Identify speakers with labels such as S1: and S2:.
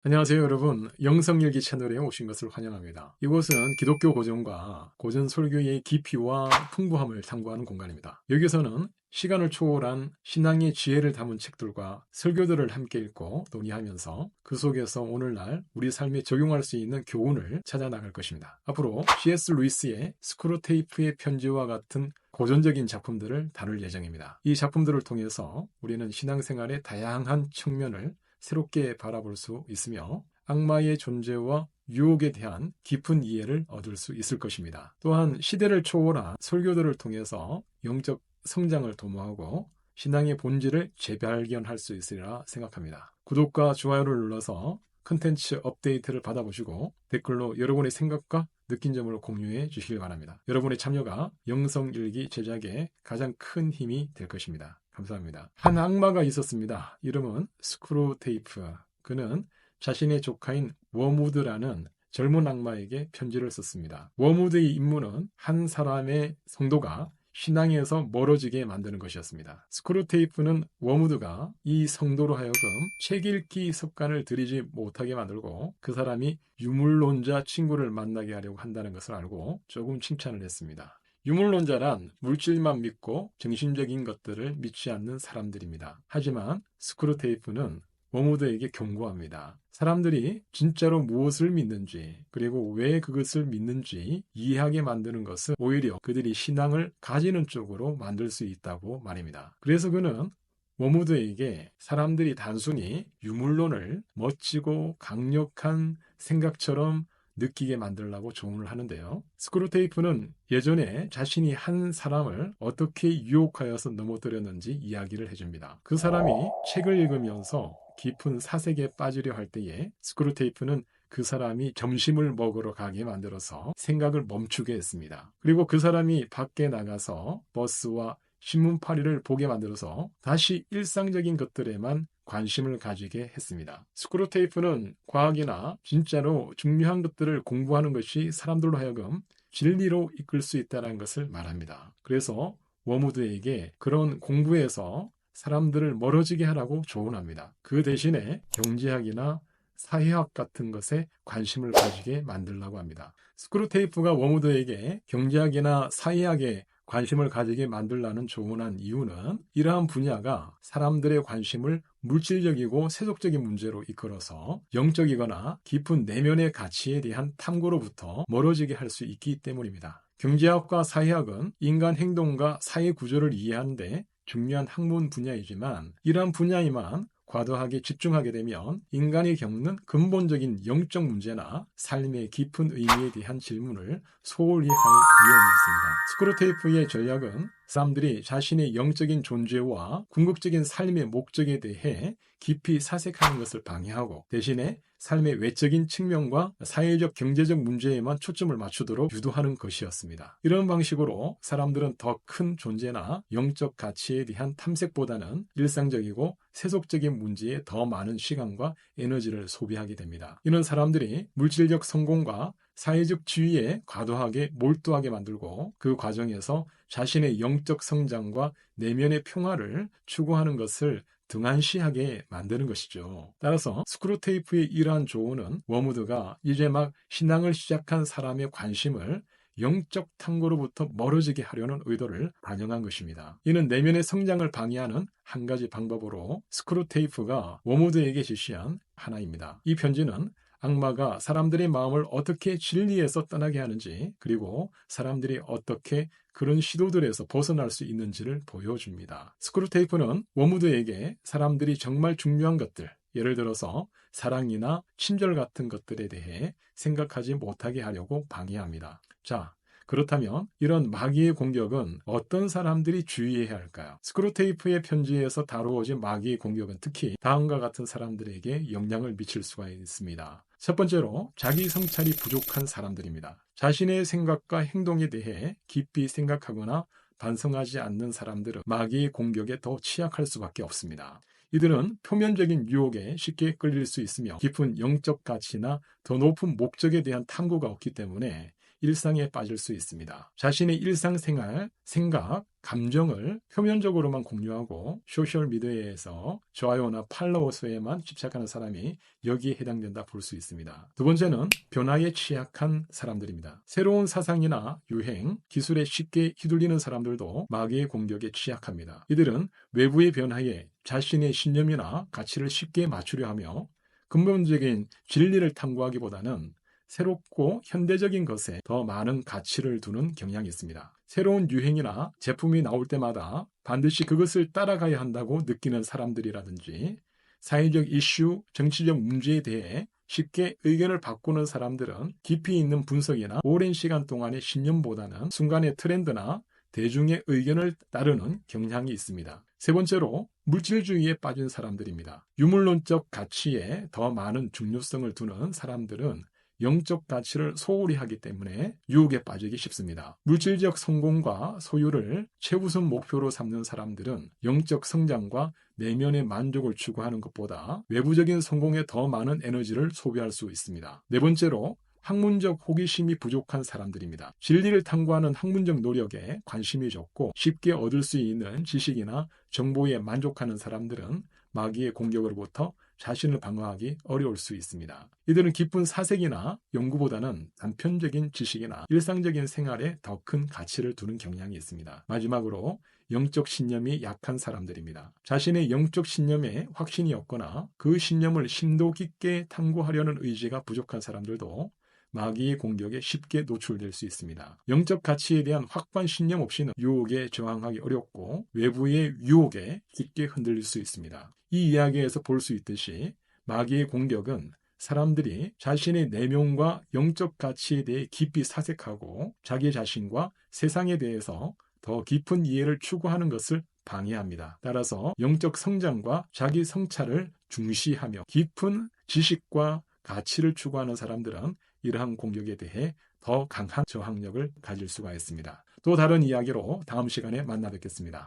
S1: 안녕하세요, 여러분. 영성일기 채널에 오신 것을 환영합니다. 이곳은 기독교 고전과 고전 설교의 깊이와 풍부함을 탐구하는 공간입니다. 여기서는 시간을 초월한 신앙의 지혜를 담은 책들과 설교들을 함께 읽고 논의하면서 그 속에서 오늘날 우리 삶에 적용할 수 있는 교훈을 찾아 나갈 것입니다. 앞으로 C.S. 루이스의 스크루테이프의 편지와 같은 고전적인 작품들을 다룰 예정입니다. 이 작품들을 통해서 우리는 신앙생활의 다양한 측면을 새롭게 바라볼 수 있으며 악마의 존재와 유혹에 대한 깊은 이해를 얻을 수 있을 것입니다. 또한 시대를 초월한 설교들을 통해서 영적 성장을 도모하고 신앙의 본질을 재발견할 수 있으리라 생각합니다. 구독과 좋아요를 눌러서 컨텐츠 업데이트를 받아보시고 댓글로 여러분의 생각과 느낀 점을 공유해 주시기 바랍니다. 여러분의 참여가 영성일기 제작에 가장 큰 힘이 될 것입니다. 감사합니다. 한 악마가 있었습니다. 이름은 스크루테이프. 그는 자신의 조카인 워무드라는 젊은 악마에게 편지를 썼습니다. 워무드의 임무는 한 사람의 성도가 신앙에서 멀어지게 만드는 것이었습니다. 스크루테이프는 워무드가 이 성도로 하여금 책 읽기 습관을 들이지 못하게 만들고 그 사람이 유물론자 친구를 만나게 하려고 한다는 것을 알고 조금 칭찬을 했습니다. 유물론자란 물질만 믿고 정신적인 것들을 믿지 않는 사람들입니다. 하지만 스크루테이프는 워무드에게 경고합니다. 사람들이 진짜로 무엇을 믿는지 그리고 왜 그것을 믿는지 이해하게 만드는 것은 오히려 그들이 신앙을 가지는 쪽으로 만들 수 있다고 말입니다. 그래서 그는 워무드에게 사람들이 단순히 유물론을 멋지고 강력한 생각처럼 느끼게 만들라고 조언을 하는데요. 스크루테이프는 예전에 자신이 한 사람을 어떻게 유혹하여서 넘어뜨렸는지 이야기를 해줍니다. 그 사람이 책을 읽으면서 깊은 사색에 빠지려 할 때에 스크루테이프는 그 사람이 점심을 먹으러 가게 만들어서 생각을 멈추게 했습니다. 그리고 그 사람이 밖에 나가서 버스와 신문파리를 보게 만들어서 다시 일상적인 것들에만 관심을 가지게 했습니다. 스크루테이프는 과학이나 진짜로 중요한 것들을 공부하는 것이 사람들로 하여금 진리로 이끌 수 있다는 것을 말합니다. 그래서 워무드에게 그런 공부에서 사람들을 멀어지게 하라고 조언합니다. 그 대신에 경제학이나 사회학 같은 것에 관심을 가지게 만들라고 합니다. 스크루테이프가 워무드에게 경제학이나 사회학에 관심을 가지게 만들라는 조언한 이유는 이러한 분야가 사람들의 관심을 물질적이고 세속적인 문제로 이끌어서 영적이거나 깊은 내면의 가치에 대한 탐구로부터 멀어지게 할 수 있기 때문입니다. 경제학과 사회학은 인간 행동과 사회 구조를 이해하는데 중요한 학문 분야이지만 이러한 분야에만 과도하게 집중하게 되면 인간이 겪는 근본적인 영적 문제나 삶의 깊은 의미에 대한 질문을 소홀히 할 위험이 있습니다. 스크루테이프의 전략은 사람들이 자신의 영적인 존재와 궁극적인 삶의 목적에 대해 깊이 사색하는 것을 방해하고 대신에 삶의 외적인 측면과 사회적 경제적 문제에만 초점을 맞추도록 유도하는 것이었습니다. 이런 방식으로 사람들은 더 큰 존재나 영적 가치에 대한 탐색보다는 일상적이고 세속적인 문제에 더 많은 시간과 에너지를 소비하게 됩니다. 이는 사람들이 물질적 성공과 사회적 지위에 과도하게 몰두하게 만들고 그 과정에서 자신의 영적 성장과 내면의 평화를 추구하는 것을 등한시하게 만드는 것이죠. 따라서 스크루테이프의 이러한 조언은 워무드가 이제 막 신앙을 시작한 사람의 관심을 영적 탐구로부터 멀어지게 하려는 의도를 반영한 것입니다. 이는 내면의 성장을 방해하는 한 가지 방법으로 스크루테이프가 워무드에게 제시한 하나입니다. 이 편지는 악마가 사람들의 마음을 어떻게 진리에서 떠나게 하는지 그리고 사람들이 어떻게 그런 시도들에서 벗어날 수 있는지를 보여줍니다. 스크루테이프는 워무드에게 사람들이 정말 중요한 것들, 예를 들어서 사랑이나 친절 같은 것들에 대해 생각하지 못하게 하려고 방해합니다. 자, 그렇다면 이런 마귀의 공격은 어떤 사람들이 주의해야 할까요? 스크루테이프의 편지에서 다루어진 마귀의 공격은 특히 다음과 같은 사람들에게 영향을 미칠 수가 있습니다. 첫 번째로 자기 성찰이 부족한 사람들입니다. 자신의 생각과 행동에 대해 깊이 생각하거나 반성하지 않는 사람들은 마귀의 공격에 더 취약할 수밖에 없습니다. 이들은 표면적인 유혹에 쉽게 끌릴 수 있으며 깊은 영적 가치나 더 높은 목적에 대한 탐구가 없기 때문에 일상에 빠질 수 있습니다. 자신의 일상생활, 생각, 감정을 표면적으로만 공유하고 소셜미디어에서 좋아요나 팔로워 수에만 집착하는 사람이 여기에 해당된다 볼 수 있습니다. 두 번째는 변화에 취약한 사람들입니다. 새로운 사상이나 유행, 기술에 쉽게 휘둘리는 사람들도 마귀의 공격에 취약합니다. 이들은 외부의 변화에 자신의 신념이나 가치를 쉽게 맞추려 하며 근본적인 진리를 탐구하기보다는 새롭고 현대적인 것에 더 많은 가치를 두는 경향이 있습니다. 새로운 유행이나 제품이 나올 때마다 반드시 그것을 따라가야 한다고 느끼는 사람들이라든지 사회적 이슈, 정치적 문제에 대해 쉽게 의견을 바꾸는 사람들은 깊이 있는 분석이나 오랜 시간 동안의 신념보다는 순간의 트렌드나 대중의 의견을 따르는 경향이 있습니다. 세 번째로 물질주의에 빠진 사람들입니다. 유물론적 가치에 더 많은 중요성을 두는 사람들은 영적 가치를 소홀히 하기 때문에 유혹에 빠지기 쉽습니다. 물질적 성공과 소유를 최우선 목표로 삼는 사람들은 영적 성장과 내면의 만족을 추구하는 것보다 외부적인 성공에 더 많은 에너지를 소비할 수 있습니다. 네 번째로 학문적 호기심이 부족한 사람들입니다. 진리를 탐구하는 학문적 노력에 관심이 적고 쉽게 얻을 수 있는 지식이나 정보에 만족하는 사람들은 마귀의 공격으로부터 자신을 방어하기 어려울 수 있습니다. 이들은 깊은 사색이나 연구보다는 단편적인 지식이나 일상적인 생활에 더 큰 가치를 두는 경향이 있습니다. 마지막으로 영적 신념이 약한 사람들입니다. 자신의 영적 신념에 확신이 없거나 그 신념을 심도 깊게 탐구하려는 의지가 부족한 사람들도 마귀의 공격에 쉽게 노출될 수 있습니다. 영적 가치에 대한 확고한 신념 없이는 유혹에 저항하기 어렵고 외부의 유혹에 쉽게 흔들릴 수 있습니다. 이 이야기에서 볼 수 있듯이 마귀의 공격은 사람들이 자신의 내면과 영적 가치에 대해 깊이 사색하고 자기 자신과 세상에 대해서 더 깊은 이해를 추구하는 것을 방해합니다. 따라서 영적 성장과 자기 성찰을 중시하며 깊은 지식과 가치를 추구하는 사람들은 이러한 공격에 대해 더 강한 저항력을 가질 수가 있습니다. 또 다른 이야기로 다음 시간에 만나 뵙겠습니다.